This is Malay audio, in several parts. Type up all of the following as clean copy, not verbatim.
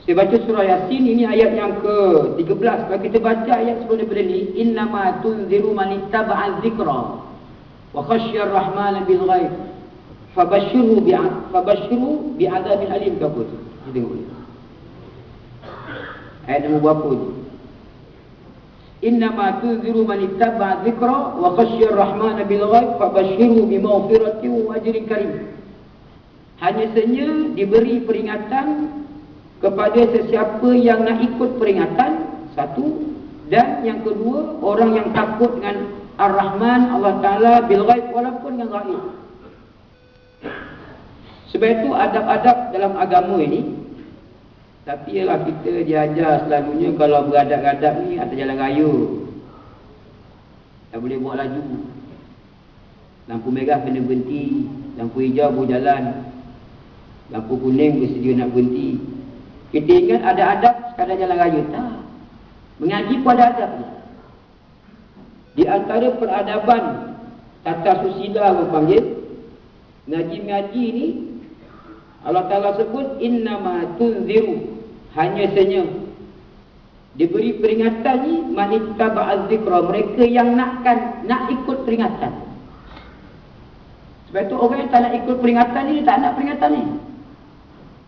Saya baca surah Yasin, ini ayat yang ke-13. Kalau kita baca ayat sebelum daripada ni, innama tunziru man ittaba'a dzikra wa khasyar rahman bil ghaib fabashshirhu bi'adzabin alim. Apa tu? Kita tengok ni. Ayat nombor berapa ni? Innama tunziru man ittaba'a dzikra wa khasyar rahman bil ghaib fabashshirhu bimaghfiratin wa ajrin karim. Hanya saja diberi peringatan kepada sesiapa yang nak ikut peringatan, satu, dan yang kedua, orang yang takut dengan Ar-Rahman Allah Ta'ala bil ghaib, walaupun yang ghaib. Sebab itu adab-adab dalam agama ini. Tapi ialah kita diajar selalunya kalau beradab-adab ni atas jalan raya, tak boleh buat laju. Lampu merah kena berhenti, lampu hijau berjalan, lampu kuning bersedia nak berhenti. Kita ingat ada adab sekadar jalan raya. Tak. Mengaji pun ada adab. Di antara peradaban tata susila orang panggil, ngaji-ngaji ni Allah Ta'ala sebut innama tunziru, hanya saja diberi peringatan ni manittaba'a dzikra, mereka yang nak ikut peringatan. Sebab itu orang yang tak nak ikut peringatan ni, dia tak nak peringatan ni.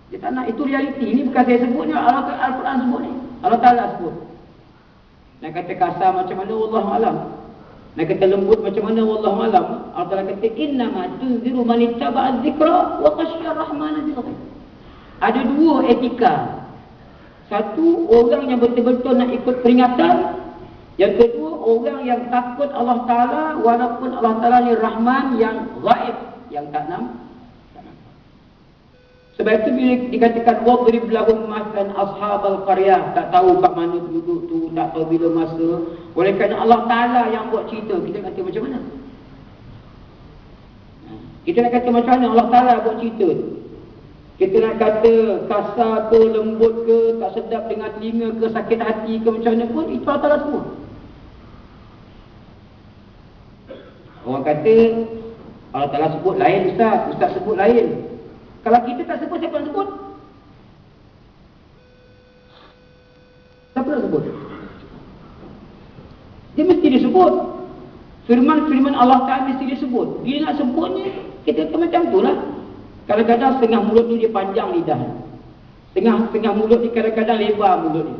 Dia tak nak, itu realiti. Ini bukan saya sebut ni, Al-Quran sebut ni, Allah Ta'ala sebut. Nak kata kasar macam mana, Wallahu a'lam. Nak kata lembut macam mana, Wallahu a'lam. Allah Ta'ala kata innama tunziru man ittaba'a dzikra wa khasyar rahmana bil ghaib. Ada dua etika. Satu, orang yang betul-betul nak ikut peringatan. Yang kedua, orang yang takut Allah Ta'ala, walaupun Allah Ta'ala ni Rahman yang ghaib, yang tak nampak. Sebab itu bila dikatakan wadrib lahum masalan ashabal qaryah, tak tahu kat mana duduk tu, tak tahu bila masa. Oleh kerana Allah Ta'ala yang buat cerita, kita kata macam mana? Kita nak kata macam mana Allah Ta'ala buat cerita tu? Kita nak kata kasar ke, lembut ke, tak sedap dengan telinga ke, sakit hati ke, macam mana pun, itu Allah Ta'ala semua. Orang kata Allah Ta'ala sebut lain, Ustaz sebut lain. Kalau kita tak sebut, siapa yang sebut? Siapa yang sebut? Dia mesti disebut. Firman-firman Allah Ta'ala mesti disebut. Dia nak sebutnya, kita macam tu lah. Kadang-kadang setengah mulut ni dia panjang lidah. Setengah mulut ni kadang-kadang lebar mulut ni.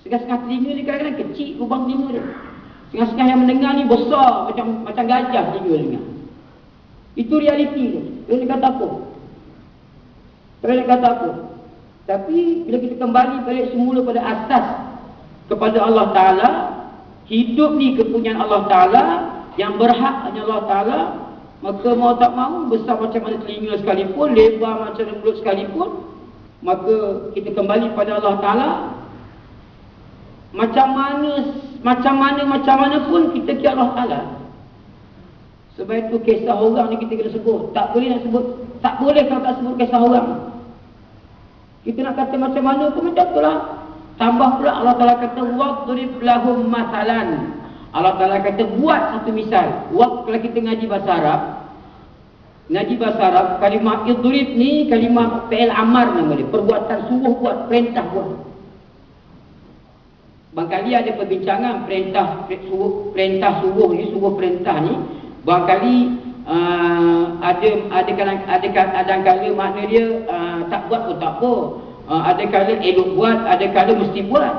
Setengah-setengah telinga ni kadang-kadang kecil lubang telinga dia. Setengah-setengah yang mendengar ni besar, macam gajah telinga dengar. Itu realiti tu. Dia kata apa? Dia kata apa? Tapi bila kita kembali balik semula pada asas kepada Allah Ta'ala, hidup ni kepunyaan Allah Ta'ala, yang berhak hanya Allah Ta'ala, maka mau tak mau, besar macam mana telinga sekalipun, lebar macam mana mulut sekalipun, maka kita kembali pada Allah Ta'ala. Macam mana pun kita kira Allah Ta'ala. Sebab itu kisah orang ni kita kena sebut. Tak boleh nak sebut, tak boleh kalau tak sebut kisah orang. Kita nak kata macam mana pun macam itulah. Tambah pula Allah Ta'ala kata wadrib lahum masalan. Allah Ta'ala kata buat satu misal. Kalau kita ngaji bahasa Arab, kalimah idrib ni kalimah fi'il amar nama dia. Perbuatan suruh buat, perintah buat. Barangkali ada perbincangan perintah suruh ni, suruh perintah ni. Barangkali ada kala makna dia tak buat pun tak apa. Ada kala elok buat, ada kala mesti buat.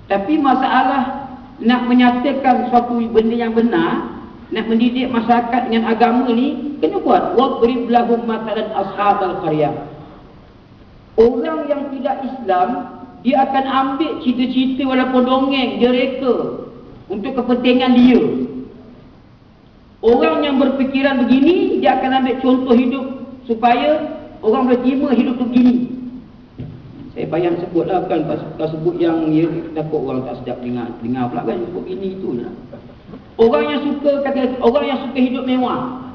Tapi masalah nak menyatakan suatu benda yang benar, nak mendidik masyarakat dengan agama ni, kena buat. Wadrib lahum masalan ashabal qaryah. Orang yang tidak Islam, dia akan ambil cerita-cerita walaupun dongeng, dia reka untuk kepentingan dia. Orang yang berfikiran begini, dia akan ambil contoh hidup supaya orang boleh terima hidup tu begini. Saya payah sebutlah, bukan kalau sebut yang ya, takut orang tak sedap dengar pula kan, sebut ini tu lah. Orang yang suka hidup mewah,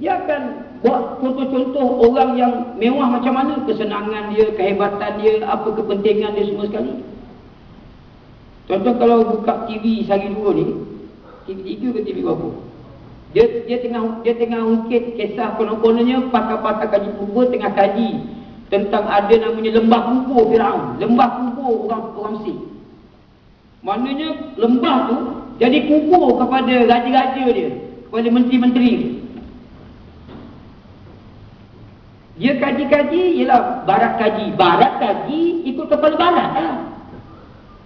dia akan buat contoh-contoh orang yang mewah macam mana, kesenangan dia, kehebatan dia, apa kepentingan dia semua sekali. Contoh kalau buka TV sehari dua ni, TV 3 ke TV berapa? Dia tengah ungkit kisah konon-kononnya pakar-pakar kaji kubur tengah kaji tentang ada namanya lembah kubur Firaun, lembah kubur orang Mesir. Maknanya lembah tu jadi kubur kepada raja-raja dia, kepada menteri-menteri. Dia kaji-kaji ialah barat kaji ikut kepala barat lah.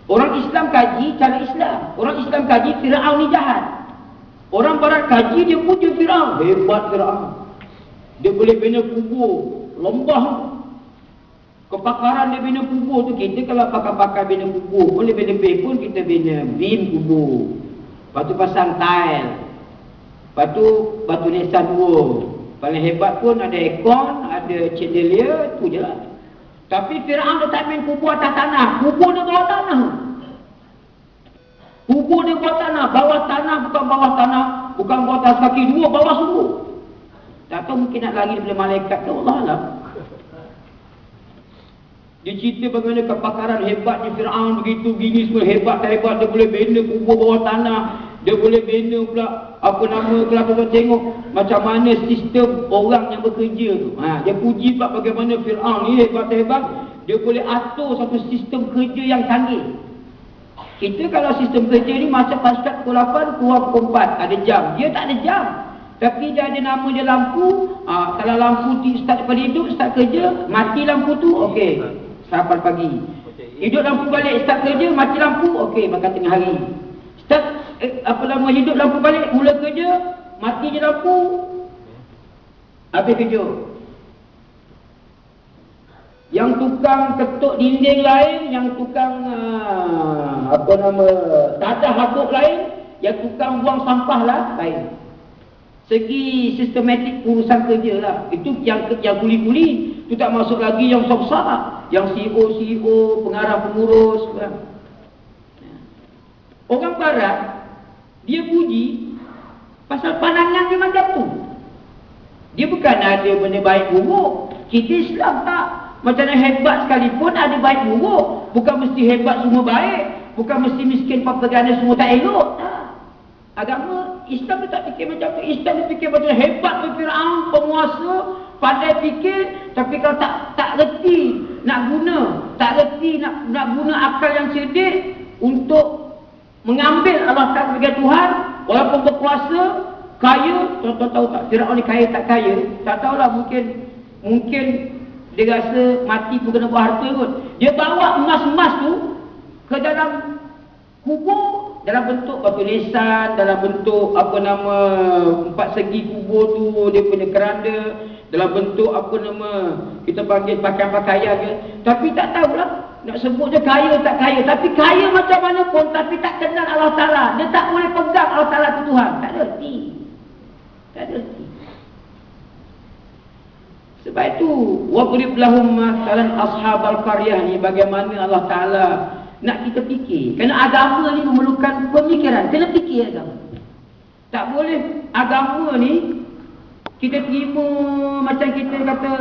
Orang Islam kaji cara Islam, orang Islam kaji Firaun ni jahat. Orang barat kaji dia puja Firaun, hebat Firaun. Dia boleh bina kubur, lembah. Kepakaran dia bina kubur tu, kita kalau pakar-pakar bina kubur, boleh bina pun kita bina beam kubur. Lepas tu pasang tile. Lepas tu batu nisan 2. Paling hebat pun ada aircon, ada chandelier, tu je lah. Tapi Firaun dia tak main kubur atas tanah, kubur dia bawah tanah. Kubur dia bawah tanah, bukan bawah tanah, bukan bawah atas kaki 2, bawah sungguh. Tak tahu mungkin nak lari daripada malaikat ke Allah lah. Dia cerita bagaimana kepakaran hebatnya Firaun begitu gini semua hebat dia boleh bina kubur bawah tanah, dia boleh bina pula apa nama kalau tuan tengok macam mana sistem orang yang bekerja tu. Dia puji pula bagaimana Firaun ni hebat, dia boleh atur satu sistem kerja yang canggih. Kita kalau sistem kerja ni macam start pukul 8 keluar pukul 4 ada jam, dia tak ada jam. Tapi dia ada nama dia lampu. Kalau lampu start daripada hidup, start kerja, mati lampu tu, okey, sarapan pagi. Hidup lampu balik, start kerja, mati lampu, okey, makan tengah hari. Start hidup lampu balik, mula kerja, mati je lampu, habis kerja. Yang tukang ketuk dinding lain, yang tukang tadah habuk lain, yang tukang buang sampah lah lain. Segi sistematik urusan kerja lah. Itu yang kuli-kuli. Itu tak masuk lagi yang besar-besar, yang CEO, pengarah pengurus. Orang barat dia puji pasal pandangan dia macam tu. Dia bukan ada benda baik buruk. Kita Islam tak. Macam mana hebat sekalipun ada baik buruk. Bukan mesti hebat semua baik, bukan mesti miskin propaganda semua tak elok. Agama Islam tu tak fikir macam tu. Islam tu fikir macam hebat tu Firaun, penguasa, pandai fikir, tapi kalau tak reti nak guna, tak reti nak guna akal yang cerdik untuk mengambil Allah Ta'ala sebagai Tuhan, walaupun berkuasa, kaya, tuan-tuan tahu tak Firaun ni kaya tak kaya? Tak tahulah, mungkin dia rasa mati pun kena buat harta kot. Dia bawa emas-emas tu ke dalam kubur, dalam bentuk batu nisan, dalam bentuk empat segi kubur tu, dia punya keranda, dalam bentuk kita panggil pakaian-pakaian ke. Tapi tak tahulah nak sebut je kaya tak kaya. Tapi kaya macam mana pun, tapi tak kenal Allah Ta'ala. Dia tak boleh pegang Allah Ta'ala tu Tuhan. Tak ada erti. Sebab itu wadrib lahum masalan ashabal qaryah ni, bagaimana Allah Ta'ala nak kita fikir. Kerana agama ni memerlukan pemikiran. Kena fikir agama. Tak boleh agama ni kita terima macam kita kata